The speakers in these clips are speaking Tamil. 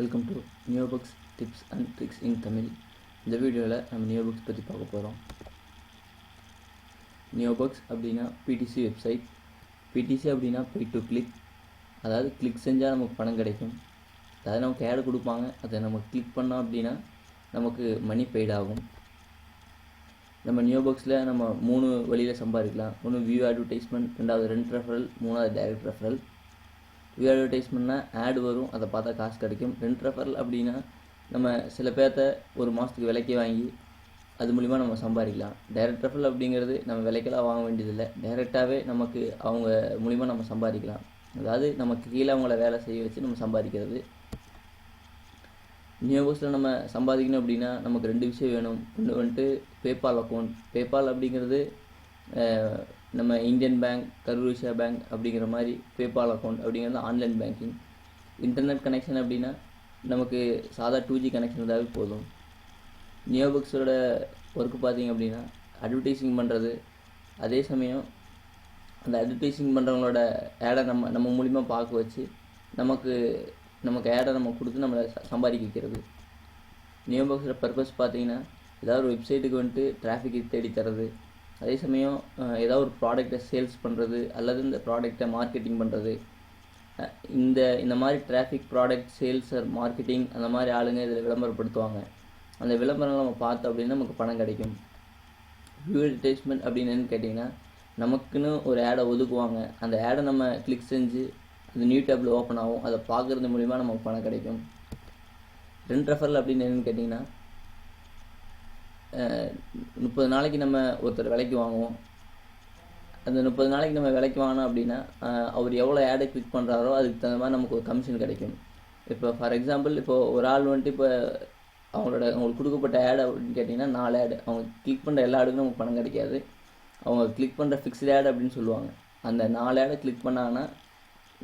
Welcome to Neobooks tips and tricks in Tamil. இந்த வீடியோவில் நம்ம நியோபுக்ஸ் பற்றி பார்க்க போகிறோம். நியோபுக்ஸ் அப்படின்னா பிடிசி வெப்சைட். பிடிசி அப்படின்னா பே டு கிளிக், அதாவது கிளிக் செஞ்சால் நமக்கு பணம் கிடைக்கும். அதாவது நமக்கு ஆடு கொடுப்பாங்க, அதை நம்ம கிளிக் பண்ணோம் அப்படின்னா நமக்கு மணி பெய்ட் ஆகும். நம்ம நியோபுக்ஸில் நம்ம 3 வழியில் சம்பாதிக்கலாம். ஒன்று வியூ அட்வர்டைஸ்மெண்ட், ரெண்டாவது ரெண்ட் ரெஃபரல், மூணாவது டைரக்ட் ரெஃபரல். வியூ அட்வர்டைஸ்மெண்ட்னா ஆடு வரும், அதை பார்த்தா காசு கிடைக்கும். ரெண்ட் ரெஃபரல் அப்படின்னா நம்ம சில பேர்த்த ஒரு மாதத்துக்கு விலைக்கு வாங்கி அது மூலிமா நம்ம சம்பாதிக்கலாம். டைரக்ட் ரெஃபரல் அப்படிங்கிறது நம்ம விலைக்கெல்லாம் வாங்க வேண்டியதில்லை, டைரெக்டாகவே நமக்கு அவங்க மூலிமா நம்ம சம்பாதிக்கலாம். அதாவது நமக்கு கீழே அவங்கள வேலை செய்ய வச்சு நம்ம சம்பாதிக்கிறது. நியோபுக்ஸில் நம்ம சம்பாதிக்கணும் அப்படின்னா நமக்கு 2 விஷயம் வேணும். ஒன்று வந்துட்டு பேபால் அக்கௌண்ட். பேபால் அப்படிங்கிறது நம்ம Indian bank, Karur Vysya bank அப்படிங்கிற மாதிரி பேபால் அக்கௌண்ட் அப்படிங்கிறது ஆன்லைன் பேங்கிங். இன்டர்நெட் கனெக்ஷன் அப்படின்னா நமக்கு சாதா 2G கனெக்ஷன் இருந்தாவே போதும். நியோபுக்ஸோட ஒர்க்கு பார்த்திங்க அப்படின்னா அட்வர்டைஸிங் பண்ணுறது, அதே சமயம் அந்த அட்வர்டைஸிங் பண்ணுறவங்களோட ஆடை நம்ம மூலிமா பார்க்க வச்சு நமக்கு ஆடை நம்ம கொடுத்து நம்மளை சம்பாதிக்க வைக்கிறது. நியோபுக்ஸோட பர்பஸ் பார்த்திங்கன்னா ஏதாவது ஒரு வெப்சைட்டுக்கு வந்துட்டு டிராஃபிக் தேடி தரது, அதே சமயம் ஏதாவது ஒரு ப்ராடக்டை சேல்ஸ் பண்ணுறது அல்லது இந்த ப்ராடக்டை மார்க்கெட்டிங் பண்ணுறது. இந்த மாதிரி டிராஃபிக், ப்ராடக்ட் சேல்ஸ், மார்க்கெட்டிங் அந்த மாதிரி ஆளுங்க இதில் விளம்பரப்படுத்துவாங்க. அந்த விளம்பரங்கள் நம்ம பார்த்தோம் அப்படின்னா நமக்கு பணம் கிடைக்கும். வியூ அட்வர்டைஸ்மெண்ட் அப்படின்னு என்னன்னு கேட்டிங்கன்னா நமக்குன்னு ஒரு ஆடை ஒதுக்குவாங்க. அந்த ஆடை நம்ம கிளிக் செஞ்சு அந்த நியூ டேப்பில் ஓப்பன் ஆகும், அதை பார்க்குறது மூலிமா நமக்கு பணம் கிடைக்கும். ரெண்ட் ரெஃபரல் அப்படின்னு என்னென்னு கேட்டிங்கன்னா 30 நாளைக்கு நம்ம ஒருத்தர் விலைக்கு வாங்குவோம். அந்த 30 நாளைக்கு நம்ம விலைக்கு வாங்கினோம் அப்படின்னா அவர் எவ்வளோ ஆடை கிளிக் பண்ணுறாரோ அதுக்கு தகுந்த மாதிரி நமக்கு ஒரு கமிஷன் கிடைக்கும். இப்போ ஃபார் எக்ஸாம்பிள், இப்போது ஒரு ஆள் வந்துட்டு இப்போ அவங்களுக்கு கொடுக்கப்பட்ட ஆடு அப்படின்னு கேட்டிங்கன்னா 4 ஆடு. அவங்க கிளிக் பண்ணுற எல்லா ஆடுக்கும் நமக்கு பணம் கிடைக்காது. அவங்க கிளிக் பண்ணுற ஃபிக்ஸ்டு ஆடு அப்படின்னு சொல்லுவாங்க. அந்த 4 ஆடை கிளிக் பண்ணாங்கன்னா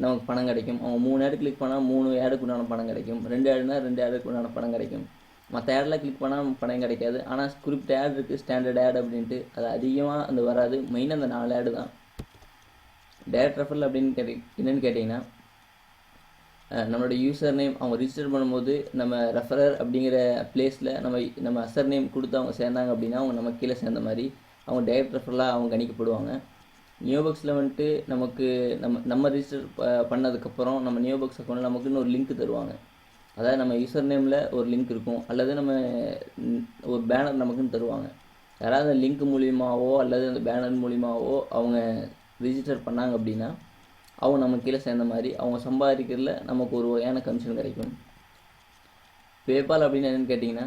நமக்கு பணம் கிடைக்கும். அவங்க 3 ஆடு கிளிக் பண்ணால் 3 ஆடுக்கு உண்டான பணம் கிடைக்கும். 2 ஆடுனா 2 ஆடுக்கு உண்டான பணம் கிடைக்கும். மற்ற ஆடெலாம் கிளிக் பண்ணால் பணம் கிடைக்காது. ஆனால் குறிப்பிட்ட ஆட் இருக்குது, ஸ்டாண்டர்ட் ஆட் அப்படின்ட்டு, அது அதிகமாக அந்த வராது. மெயினாக அந்த 4 ஆடு தான். டைரக்ட் ரெஃபரல் அப்படின்னு என்னென்னு கேட்டிங்கன்னா நம்மளோட யூசர் நேம் அவங்க ரிஜிஸ்டர் பண்ணும்போது நம்ம ரெஃபரர் அப்படிங்கிற பிளேஸில் நம்ம அசர் நேம் கொடுத்து அவங்க சேர்ந்தாங்க அப்படின்னா அவங்க நம்ம கீழே சேர்ந்த மாதிரி அவங்க டைரக்ட் ரெஃபரலாக அவங்க கணிக்கப்படுவாங்க. நியோபுக்ஸில் வந்துட்டு நமக்கு நம்ம ரிஜிஸ்டர் பண்ணதுக்கப்புறம் நம்ம நியோபுக்ஸ் அக்கௌண்ட்டில் நமக்குன்னு ஒரு லிங்க் தருவாங்க. அதாவது நம்ம யூசர் நேமில் ஒரு லிங்க் இருக்கும், அல்லது நம்ம ஒரு பேனர் நமக்குன்னு தருவாங்க. யாராவது அந்த லிங்க் மூலியமாகவோ அல்லது அந்த பேனர் மூலியமாகவோ அவங்க ரிஜிஸ்டர் பண்ணாங்க அப்படின்னா அவங்க நம்ம கீழே சேர்ந்த மாதிரி அவங்க சம்பாதிக்கிறதுல நமக்கு ஒரு வகையான கமிஷன் கிடைக்கும். பேபால் அப்படின்னு என்னென்னு கேட்டிங்கன்னா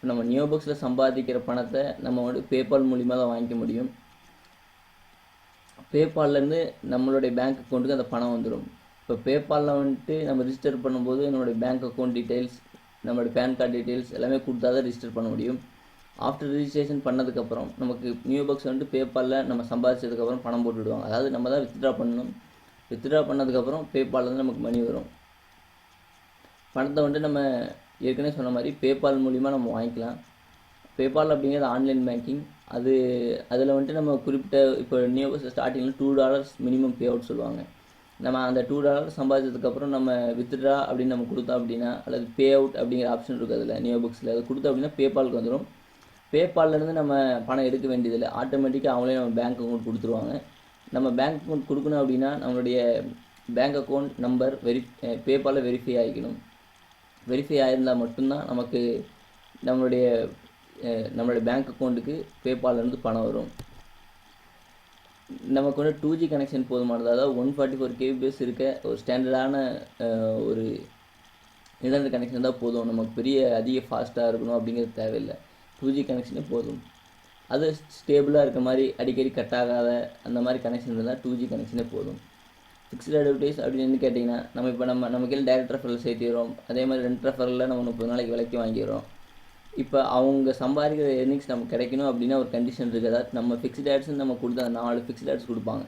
நம்ம நியோபுக்ஸில் சம்பாதிக்கிற பணத்தை நம்ம வந்து பேபால் மூலிமா தான் வாங்கிக்க முடியும். பேபால்லேருந்து நம்மளுடைய பேங்க் அக்கௌண்ட்டுக்கு அந்த பணம் வந்துடும். இப்போ பேபாலில் வந்துட்டு நம்ம ரிஜிஸ்டர் பண்ணும்போது நம்மளுடைய பேங்க் அக்கௌண்ட் டீட்டெயில்ஸ், நம்மளுடைய பேன் கார்டு டீட்டெயில்ஸ் எல்லாமே கொடுத்தா தான் ரிஜிஸ்டர் பண்ண முடியும். ஆஃப்டர் ரிஜிஸ்ட்ரேஷன் பண்ணதுக்கப்புறம் நமக்கு நியோபுக்ஸ் வந்துட்டு பேபாலில் நம்ம சம்பாதிச்சதுக்கப்புறம் பணம் போட்டு விடுவாங்க. அதாவது நம்ம தான் வித்ட்ரா பண்ணணும். வித்ட்ரா பண்ணதுக்கப்புறம் பேபால்லேருந்து நமக்கு மணி வரும். பணத்தை வந்துட்டு நம்ம ஏற்கனவே சொன்ன மாதிரி பேபால் மூலிமா நம்ம வாங்கிக்கலாம். பேபால் அப்படிங்கிறது ஆன்லைன் பேங்கிங். அதில் வந்துட்டு நம்ம குறிப்பிட்ட இப்போ நியோபுக்ஸ் ஸ்டார்டிங்கில் $2 மினிமம் பே அவுட் சொல்லுவாங்க. நம்ம அந்த $2 சம்பாதிச்சதுக்கப்புறம் நம்ம வித்ட்ரா அப்படின்னு நம்ம கொடுத்தோம் அப்படின்னா அல்லது பே அவுட் அப்படிங்கிற ஆப்ஷன் இருக்குது அதில் நியோபுக்ஸில். அது கொடுத்தோம் அப்படின்னா பேபாலுக்கு வந்துடும். பேபால்லேருந்து நம்ம பணம் எடுக்க வேண்டியதில்லை, ஆட்டோமேட்டிக்காக அவங்களே நம்ம பேங்க் அக்கௌண்ட் கொடுத்துருவாங்க. நம்ம பேங்க் அக்கௌண்ட் கொடுக்கணும் அப்படின்னா நம்மளுடைய பேங்க் அக்கௌண்ட் நம்பர் பேபாலில் வெரிஃபை ஆகிக்கணும். வெரிஃபை ஆகிருந்தால் மட்டும்தான் நமக்கு நம்மளுடைய பேங்க் அக்கௌண்ட்டுக்கு பேபால்லேருந்து பணம் வரும். நமக்கு வந்து 2G கனெக்ஷன் போதுமானது. அதாவது 144 kbps இருக்க ஒரு ஸ்டாண்டர்டான ஒரு இன்டர்நெட் கனெக்ஷன் தான் போதும். நமக்கு பெரிய அதிக ஃபாஸ்ட்டாக இருக்கணும் அப்படிங்கிறது தேவையில்லை. 2G கனெக்ஷனே போதும். அது ஸ்டேபிளாக இருக்க மாதிரி அடிக்கடி கட் ஆகாத அந்த மாதிரி கனெக்ஷன் இருந்தால் 2G கனெக்ஷனே போதும். ஃபிக்ஸ்டு அட்வர்டைஸ் அப்படின்னு கேட்டிங்கன்னா நம்ம இப்போ நம்ம கீழே டைரக்ட் ரெஃபரல் சேர்த்திடுறோம். அதே மாதிரி ரெண்ட் ரெஃபரலில் நம்ம 30 நாளைக்கு விலைக்கு வாங்கிடுறோம். இப்போ அவங்க சம்பாதிக்கிற எர்னிங்ஸ் நமக்கு கிடைக்கணும் அப்படின்னா ஒரு கண்டிஷன் இருக்குது. அதாவது நம்ம ஃபிக்ஸ்டு ஆட்ஸ்ன்னு நம்ம கொடுத்த அந்த 4 ஃபிக்ஸ்டு ஆட்ஸ் கொடுப்பாங்க.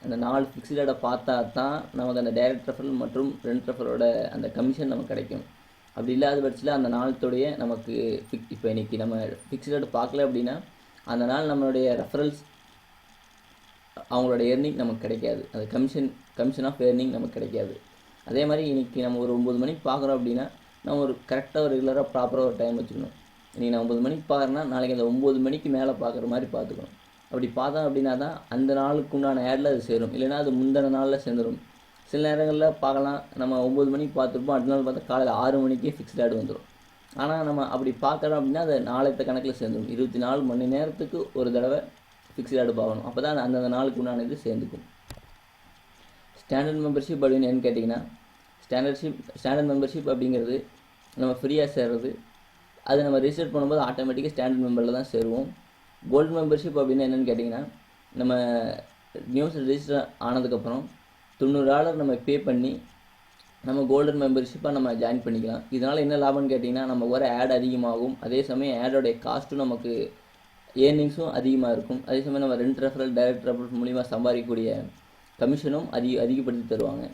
அந்த 4 ஃபிக்ஸ்டு ஆடை பார்த்தா தான் நமக்கு அந்த டைரக்ட் ரெஃபரல் மற்றும் ரெண்ட் ரெஃபரோட அந்த கமிஷன் நமக்கு கிடைக்கும். அப்படி இல்லாத பட்சத்தில் அந்த நாளத்துடைய நமக்கு இப்போ இன்றைக்கி நம்ம ஃபிக்ஸ்டு ஆட் பார்க்கல அப்படின்னா அந்த நாள் நம்மளுடைய ரெஃபரல்ஸ் அவங்களோட எர்னிங் நமக்கு கிடைக்காது. அது கமிஷன் ஆஃப் எர்னிங் நமக்கு கிடைக்காது. அதே மாதிரி இன்றைக்கி நம்ம ஒரு 9 மணிக்கு பார்க்குறோம் அப்படின்னா நம்ம ஒரு கரெக்டாக ஒரு ரெகுலராக ப்ராப்பராக ஒரு டைம் வச்சுக்கணும். இன்றைக்கி நான் 9 மணிக்கு பார்க்குறேன்னா நாளைக்கு அந்த 9 மணிக்கு மேலே பார்க்குற மாதிரி பார்த்துக்கணும். அப்படி பார்த்தோம் அப்படின்னா தான் அந்த நாளுக்கு உண்டான ஆடில் அது சேரும், இல்லைனா அது முந்தின நாளில் சேர்ந்துடும். சில நேரங்களில் பார்க்கலாம், நம்ம 9 மணிக்கு பார்த்துருப்போம், அடுத்த நாள் பார்த்தா காலையில் 6 மணிக்கே ஃபிக்ஸ்ட் ஆட் வந்துடும். ஆனால் நம்ம அப்படி பார்க்குறோம் அப்படின்னா அது நாளைத்த கணக்கில் சேர்ந்துடும். 24 மணி நேரத்துக்கு ஒரு தடவை ஃபிக்ஸ்ட் ஆட் பார்க்கணும். அப்போ தான் அந்தந்த நாளுக்கு உண்டான இது சேர்ந்துக்கும். ஸ்டாண்டர்ட் மெம்பர்ஷிப் அப்படின்னு என்னன்னு கேட்டிங்கன்னா, ஸ்டாண்டர்ட் மெம்பர்ஷிப் அப்படிங்கிறது நம்ம ஃப்ரீயாக சேர்றது. அது நம்ம ரிஜிஸ்டர் பண்ணும்போது ஆட்டோமேட்டிக்காக ஸ்டாண்டர்ட் மெம்பரில் தான் சேருவோம். கோல்டு மெம்பர்ஷிப் அப்படின்னு என்னென்னு கேட்டிங்கன்னா, நம்ம நியூஸ் ரிஜிஸ்டர் ஆனதுக்கப்புறம் $90 நம்ம பே பண்ணி நம்ம கோல்டன் மெம்பர்ஷிப்பாக நம்ம ஜாயின் பண்ணிக்கலாம். இதனால் என்ன லாபம்னு கேட்டிங்கன்னா, நம்ம வர ஆட் அதிகமாகும், அதே சமயம் ஆடோடைய காஸ்ட்டும் நமக்கு ஏர்னிங்ஸும் அதிகமாக இருக்கும். அதே சமயம் நம்ம ரெண்ட் ரெஃபரல் டைரக்ட் ரெஃபரல் மூலிமா சம்பாதிக்கக்கூடிய கமிஷனும் அதிகப்படுத்தி தருவாங்க.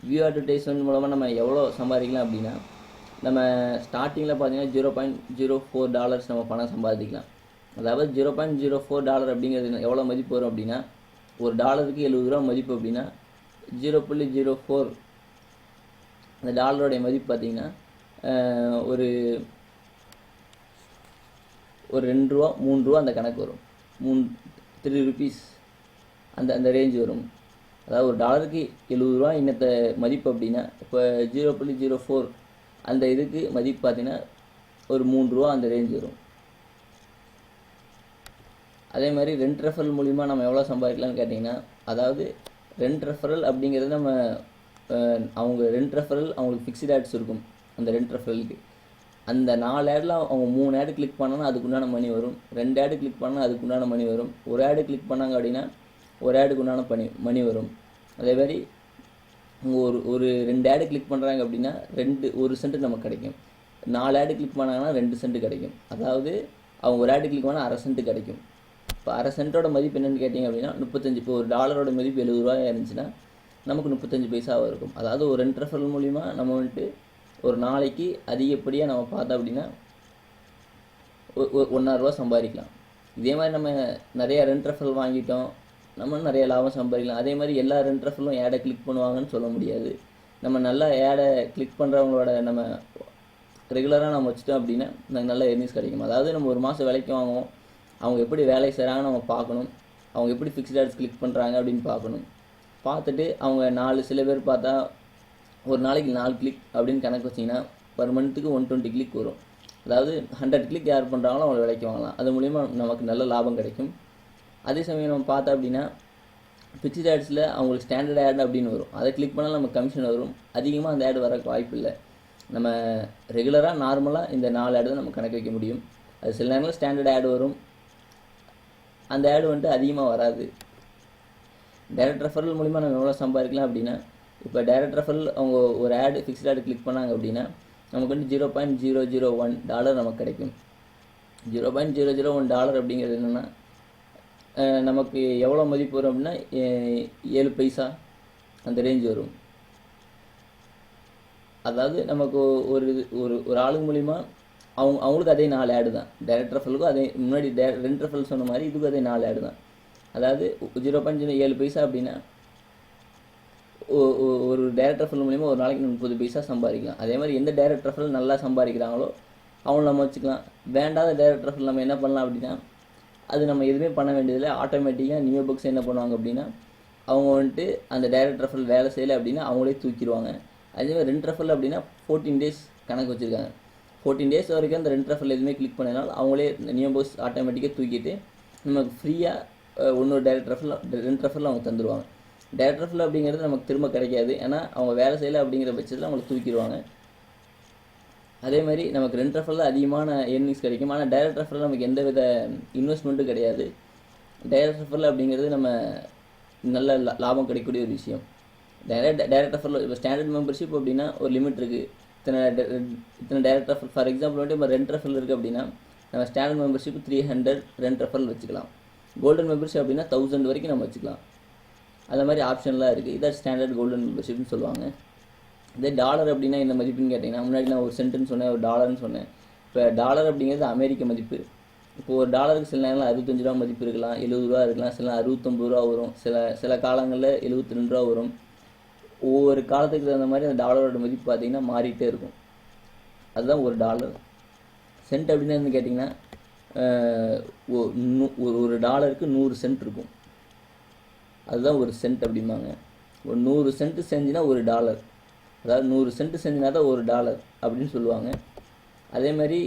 வியூ அட்வர்டைஸ்மெண்ட் மூலமாக நம்ம எவ்வளோ சம்பாதிக்கலாம் அப்படின்னா, நம்ம ஸ்டார்டிங்கில் பார்த்தீங்கன்னா $0.04 நம்ம பணம் சம்பாதிக்கலாம். அதாவது $0.04 அப்படிங்கிறது எவ்வளோ மதிப்பு வரும் அப்படின்னா, ஒரு டாலருக்கு 70 ரூபா மதிப்பு அப்படின்னா 0.04 அந்த டாலருடைய மதிப்பு பார்த்திங்கன்னா ஒரு $2 $3 அந்த கணக்கு வரும். 3 rupees அந்த ரேஞ்ச் வரும். அதாவது ஒரு டாலருக்கு 70 ரூபா இன்னத்த மதிப்பு அப்படின்னா, இப்போ 0.04 அந்த இதுக்கு மதிப்பு பார்த்தீங்கன்னா ஒரு $3 அந்த ரேஞ்ச் வரும். அதே மாதிரி ரெண்ட் ரெஃபரல் மூலிமா நம்ம எவ்வளோ சம்பாதிக்கலாம்னு கேட்டிங்கன்னா, அதாவது ரெண்ட் ரெஃபரல் அப்படிங்கிறது நம்ம அவங்க ரெண்ட் ரெஃபரல் அவங்களுக்கு ஃபிக்ஸ்ட் ஆட்ஸ் இருக்கும். அந்த ரெண்ட் ரெஃபரலுக்கு அந்த 4 ஆடில் அவங்க 3 ஆடு கிளிக் பண்ணாங்கன்னா அதுக்குண்டான மணி வரும். 2 ஆடு கிளிக் பண்ணால் அதுக்குண்டான மணி வரும். ஒரு ஆடு கிளிக் பண்ணாங்க அப்படின்னா ஒரு ஆடுக்கு உண்டான மணி வரும். அதே மாதிரி அவங்க ஒரு 2 ஆடு கிளிக் பண்ணுறாங்க அப்படின்னா 1 சென்ட் நமக்கு கிடைக்கும். 4 ஆடு கிளிக் பண்ணாங்கன்னா 2 சென்ட் கிடைக்கும். அதாவது அவங்க ஒரு ஆடு கிளிக் பண்ணால் 1/2 சென்ட் கிடைக்கும். இப்போ 1/2 சென்ட்டோட மதிப்பு என்னென்னு கேட்டிங்க அப்படின்னா 35. இப்போ ஒரு டாலரோட மதிப்பு 70 ரூபாயாக இருந்துச்சுன்னா நமக்கு 35 பைசாவாக இருக்கும். அதாவது ஒரு ரெண்ட் ரெஃபரல் மூலிமா நம்ம வந்துட்டு ஒரு நாளைக்கு அதிகப்படியாக நம்ம பார்த்தோம் அப்படின்னா $1.5 சம்பாதிக்கலாம். இதே மாதிரி நம்ம நிறையா ரெண்ட் ரெஃபரல் வாங்கிட்டோம், நம்ம நிறைய லாபம் சம்பாதிக்கலாம். அதே மாதிரி எல்லா ரெண்ட் ரெஃபரலும் ஆடை கிளிக் பண்ணுவாங்கன்னு சொல்ல முடியாது. நம்ம நல்லா ஆடை கிளிக் பண்ணுறவங்களோட நம்ம ரெகுலராக நம்ம வச்சுட்டோம் அப்படின்னா நமக்கு நல்ல ஏர்னிங்ஸ் கிடைக்கும். அதாவது நம்ம ஒரு மாதம் வேலைக்கு வாங்குவோம், அவங்க எப்படி வேலை செய்கிறாங்கன்னு நம்ம பார்க்கணும், அவங்க எப்படி ஃபிக்ஸ்ட் ஆட்ஸ் கிளிக் பண்ணுறாங்க அப்படின்னு பார்க்கணும். பார்த்துட்டு அவங்க சில பேர் பார்த்தா ஒரு நாளைக்கு 4 கிளிக் அப்படின்னு கணக்கு வச்சிங்கன்னா பர் மந்த்துக்கு 120 கிளிக் வரும். அதாவது 100 கிளிக் யார் பண்ணுறாங்களோ அவங்க விலைக்கு வாங்கலாம். அது மூலிமா நமக்கு நல்ல லாபம் கிடைக்கும். அதே சமயம் நம்ம பார்த்தோம் அப்படின்னா ஃபிக்ஸ்ட் ஆட்ஸில் அவங்களுக்கு ஸ்டாண்டர்ட் ஆட் அப்படின்னு வரும். அதை கிளிக் பண்ணால் நமக்கு கமிஷன் வரும். அதிகமாக அந்த ஆட் வரக்கு வாய்ப்பு இல்லை. நம்ம ரெகுலராக நார்மலாக இந்த 4 ஆடு தான் நம்ம கணக்கு வைக்க முடியும். அது சில நேரங்களில் ஸ்டாண்டர்ட் ஆட் வரும், அந்த ஆடு வந்துட்டு அதிகமாக வராது. டைரக்ட் ரெஃபரல் மூலிமா நம்ம எவ்வளோ சம்பாதிக்கலாம் அப்படின்னா, இப்போ டைரக்ட் ரெஃபரல் அவங்க ஒரு ஆடு ஃபிக்ஸ்ட் ஆடு கிளிக் பண்ணாங்க அப்படின்னா நமக்கு வந்து $0.001 நமக்கு கிடைக்கும். $0.001 அப்படிங்கிறது என்னென்னா நமக்கு எவ்வளோ மதிப்பு வரும் அப்படின்னா 7 பைசா அந்த ரேஞ்ச் வரும். அதாவது நமக்கு ஒரு ஆளுங்க மூலிமா அவங்களுக்கு அதே 4 ஆடு தான். டைரக்ட் ரெஃபரலுக்கும் அதே முன்னாடி ரெண்ட் ரெஃபரல் சொன்ன மாதிரி இதுக்கும் அதே 4 ஆடு தான். அதாவது 0.07 பைசா அப்படின்னா ஒரு டைரக்ட் ரெஃபரல் மூலிமா ஒரு நாளைக்கு 30 பைசா சம்பாதிக்கலாம். அதே மாதிரி எந்த டைரக்ட் ரெஃபரல் நல்லா சம்பாதிக்கிறாங்களோ அவங்கள நம்ம வச்சுக்கலாம். வேண்டாத டைரக்ட் ரெஃபரல் நம்ம என்ன பண்ணலாம் அப்படின்னா, அது நம்ம எதுவுமே பண்ண வேண்டியதில்லை. ஆட்டோமேட்டிக்காக நியூ புக்ஸ் என்ன பண்ணுவாங்க அப்படின்னா, அவங்க வந்துட்டு அந்த டைரக்ட் ரெஃபரல் வேலை செய்யலை அப்படின்னா அவங்களே தூக்கிடுவாங்க. அதேமாதிரி ரெண்ட் ரெஃபரல் அப்படின்னா 14 டேஸ் கணக்கு வச்சுருக்காங்க. 14 டேஸ் வரைக்கும் அந்த ரெண்ட் ரெஃபரல் எதுவுமே கிளிக் பண்ணனால அவங்களே நியூ புக்ஸ் ஆட்டோமேட்டிக்காக தூக்கிட்டு நமக்கு ஃப்ரீயாக இன்னொரு ரெண்ட் ரெஃபரல் அவங்க தந்துடுவாங்க. டைரக்ட் ரெஃபரல் அப்படிங்கிறது நமக்கு திரும்ப கிடைக்காது. ஏன்னா அவங்க வேலை செய்யலை அப்படிங்கிற பட்சத்தில் அவங்களை தூக்கிடுவாங்க. அதே மாதிரி நமக்கு ரெண்ட் ரெஃபரல் அதிகமான ஏர்னிங்ஸ் கிடைக்கும். ஆனால் டைரக்ட் ரெஃபரல் நமக்கு எந்த வித இன்வெஸ்ட்மெண்ட்டும் கிடையாது. டைரக்ட் ரெஃபரல் அப்படிங்கிறது நம்ம நல்ல லாபம் கிடைக்கக்கூடிய ஒரு விஷயம். டைரக்ட் ரெஃபரல் இப்போ ஸ்டாண்டர்ட் மெம்பர்ஷிப் அப்படின்னா ஒரு லிமிட் இருக்குது. இத்தனை டைரக்ட் ரெஃபரல் ஃபார் எக்ஸாம்பிள் வந்துட்டு இப்போ ரெண்ட் ரெஃபரல் இருக்குது அப்படின்னா நம்ம ஸ்டாண்டர்ட் மெம்பர்ஷிப் 300 ரெண்ட் ரெஃபரல் வச்சுக்கலாம். கோல்டன் மெம்பர்ஷிப் அப்படின்னா 1000 வரைக்கும் நம்ம வச்சுக்கலாம். அந்த மாதிரி ஆப்ஷன்லாம் இருக்குது. இதான் ஸ்டாண்டர்ட் கோல்டன் மெம்பர்ஷிப்னு சொல்லுவாங்க. இதே டாலர் அப்படின்னா என்ன மதிப்புன்னு கேட்டிங்கன்னா, முன்னாடி நான் ஒரு சென்ட்டுன்னு சொன்னேன், ஒரு டாலர்னு சொன்னேன். இப்போ டாலர் அப்படிங்கிறது அமெரிக்க மதிப்பு. இப்போது ஒரு டாலருக்கு சில நேரங்களில் 65 ரூபா மதிப்பு இருக்கலாம், 70 ரூபா இருக்கலாம், சில 69 ரூபா வரும், சில காலங்களில் 72 ரூபா வரும். ஒவ்வொரு காலத்துக்கு தகுந்த மாதிரி அந்த டாலரோட மதிப்பு பார்த்தீங்கன்னா மாறிட்டே இருக்கும். அதுதான் ஒரு டாலர். சென்ட் அப்படின்னு வந்து கேட்டிங்கன்னா ஒரு டாலருக்கு 100 சென்ட் இருக்கும். அதுதான் ஒரு சென்ட் அப்படிம்பாங்க. ஒரு 100 சென்ட் செஞ்சுனா ஒரு டாலர், அதாவது 100 சென்ட் செஞ்சுனா தான் ஒரு டாலர் அப்படின்னு சொல்லுவாங்க. அதே மாதிரி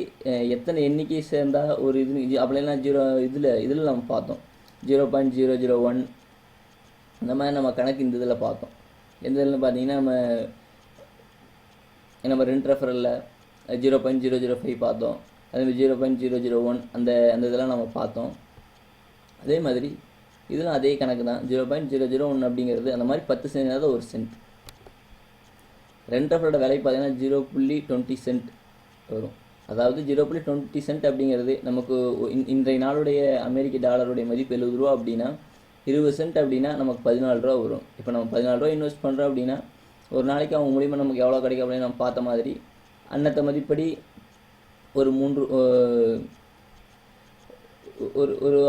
எத்தனை எண்ணிக்கை சேர்ந்தால் ஒரு இது அப்படிலாம் இதில் நம்ம பார்த்தோம். 0.001 இந்த மாதிரி நம்ம கணக்கு இந்த இதில் பார்த்தோம். எந்த இதில் பார்த்தீங்கன்னா நம்ம ரெண்ட் ரெஃபரலில் 0.005 பார்த்தோம். அதேமாதிரி 0.001 அந்த இதெல்லாம் நம்ம பார்த்தோம். அதே மாதிரி இதெல்லாம் அதே கணக்கு தான். 0.001 அப்படிங்கிறது அந்த மாதிரி 10 சென்ட் தான் ஒரு சென்ட். ரெண்ட் ரெஃபரோட விலை பார்த்தீங்கன்னா 0.20 சென்ட் வரும். அதாவது 0.20 சென்ட் அப்படிங்கிறது நமக்கு இன்றைய நாளுடைய அமெரிக்க டாலருடைய மதிப்பு 70 ரூபா அப்படின்னா 20 சென்ட் அப்படின்னா நமக்கு 14 ரூபா வரும். இப்போ நம்ம 14 ரூபா இன்வெஸ்ட் பண்ணுறோம் அப்படின்னா ஒரு நாளைக்கு அவங்க மூலிமா நமக்கு எவ்வளோ கிடைக்கும் அப்படின்னு நம்ம பார்த்த மாதிரி அன்னத்தை மதிப்படி ஒரு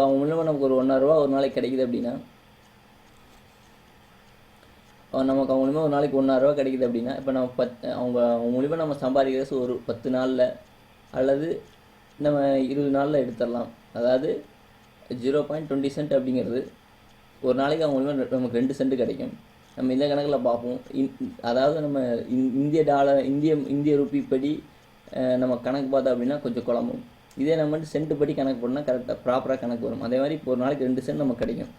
அவங்க மூலமாக நமக்கு ஒரு 1,000 ரூபா ஒரு நாளைக்கு கிடைக்குது அப்படின்னா நமக்கு அவங்க மூலிமா ஒரு நாளைக்கு 1,000 ரூபா கிடைக்குது அப்படின்னா இப்போ நம்ம அவங்க மூலிமா நம்ம சம்பாதிக்கிறது ஒரு 10 நாளில் அல்லது நம்ம 20 நாளில் எடுத்துடலாம். அதாவது 0.20 சென்ட் அப்படிங்கிறது ஒரு நாளைக்கு அவங்க மூலிமா நமக்கு 2 சென்ட் கிடைக்கும். நம்ம இந்த கணக்கில் பார்ப்போம். அதாவது நம்ம இந்திய டாலர் இந்திய ரூபி படி நம்ம கணக்கு பார்த்தோம் அப்படின்னா கொஞ்சம் குழம்பும். இதே நம்ம சென்ட் படி கணக்கு போடணும்னா கரெக்டாக ப்ராப்பராக கணக்கு வரும். அதே மாதிரி இப்போ ஒரு நாளைக்கு 2 சென்ட் நமக்கு கிடைக்கும்.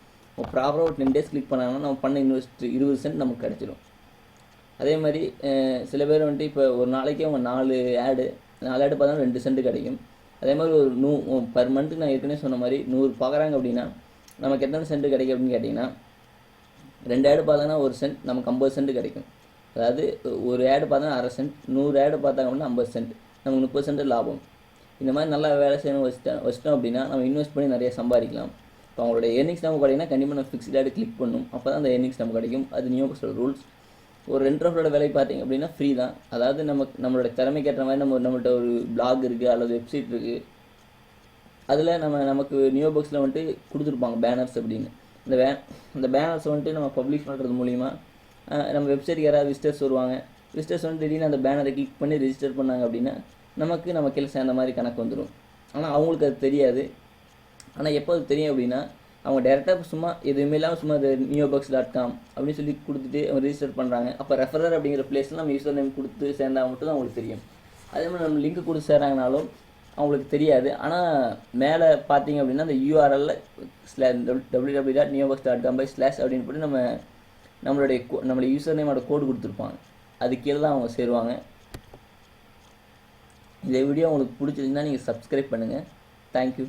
ப்ராப்பராக ஒரு 10 டேஸ் கிளிக் பண்ணாங்கன்னா நம்ம பண்ண இன்வெஸ்ட் 20 சென்ட் நமக்கு கிடைச்சிடும். அதே மாதிரி சில பேர் வந்துட்டு இப்போ ஒரு நாளைக்கு அவங்க 4 ஆடு பார்த்தா 2 சென்ட் கிடைக்கும். அதே மாதிரி ஒரு பர் மந்த்துக்கு நான் ஏற்கனவே சொன்ன மாதிரி 100 பார்க்குறாங்க அப்படின்னா நமக்கு எத்தனை சென்ட் கிடைக்கும் அப்படின்னு கேட்டிங்கன்னா 2 ஆடு பார்த்தாங்கன்னா 1 சென்ட், நமக்கு 50 சென்ட் கிடைக்கும். அதாவது ஒரு ஆடு பார்த்தா 1/2 சென்ட், 100 ஆடு பார்த்தாங்க அப்படின்னா 50 சென்ட், நமக்கு 30 சென்ட் லாபம். இந்த மாதிரி நல்லா வேலை செய்யணும் வச்சிட்டோம் அப்படின்னா நம்ம இன்வெஸ்ட் பண்ணி நிறைய சம்பாதிக்கலாம். இப்போ அவங்களோட ஏர்னிங்ஸ் நமக்கு பார்த்தீங்கன்னா கண்டிப்பாக நம்ம ஃபிக்ஸ்ட் ஆடு கிளிக் பண்ணணும். அப்போ தான் அந்த ஏர்னிங்ஸ் நமக்கு கிடைக்கும். அது நியோபக்ஸோட ரூல்ஸ். ஒரு ரெண்ட் ரெஃபரோட வேலை பார்த்தீங்க அப்படின்னா ஃப்ரீ தான். அதாவது நம்மளோட திறமைக்கேற்ற மாதிரி நம்மள்ட்ட ஒரு பிளாக் இருக்குது அல்லது வெப்சைட் இருக்குது. அதில் நமக்கு நியோபக்ஸில் வந்துட்டு கொடுத்துருப்பாங்க பேனர்ஸ் அப்படின்னு. அந்த பேனர்ஸ் வந்துட்டு நம்ம பப்ளிஷ் பண்ணுறது மூலிமா நம்ம வெப்சைட்டுக்கு யாராவது விசிட்டர்ஸ் வருவாங்க. விசிட்டர்ஸ் வந்து திடீர்னு அந்த பேனரை கிளிக் பண்ணி ரெஜிஸ்டர் பண்ணாங்க அப்படின்னா நம்ம கீழே சேர்ந்த மாதிரி கணக்கு வந்துடும். ஆனால் அவங்களுக்கு அது தெரியாது. ஆனால் எப்போ அது தெரியும் அப்படின்னா அவங்க டேரெக்டாக சும்மா எதுவுமே இல்லாமல் சும்மா அது neobucks.com அப்படின்னு சொல்லி கொடுத்துட்டு அவங்க ரெஜிஸ்டர் பண்ணுறாங்க. அப்போ ரெஃபரர் அப்படிங்கிற பிளேஸில் நம்ம யூசர் நேம் கொடுத்து சேர்ந்தால் மட்டும் தான் அவங்களுக்கு தெரியும். அதே மாதிரி நம்ம லிங்க் கொடுத்து சேர்றாங்கனாலும் அவங்களுக்கு தெரியாது. ஆனால் மேலே பார்த்தீங்க அப்படின்னா அந்த URL www.neobucks.com// அப்படின்னு போட்டு நம்மளுடைய யூசர் நேமோட கோடு கொடுத்துருப்பாங்க. அது கீழே தான் அவங்க சேருவாங்க. இந்த வீடியோ உங்களுக்கு பிடிச்சிருந்தா நீங்கள் சப்ஸ்கிரைப் பண்ணுங்கள். தேங்க்யூ.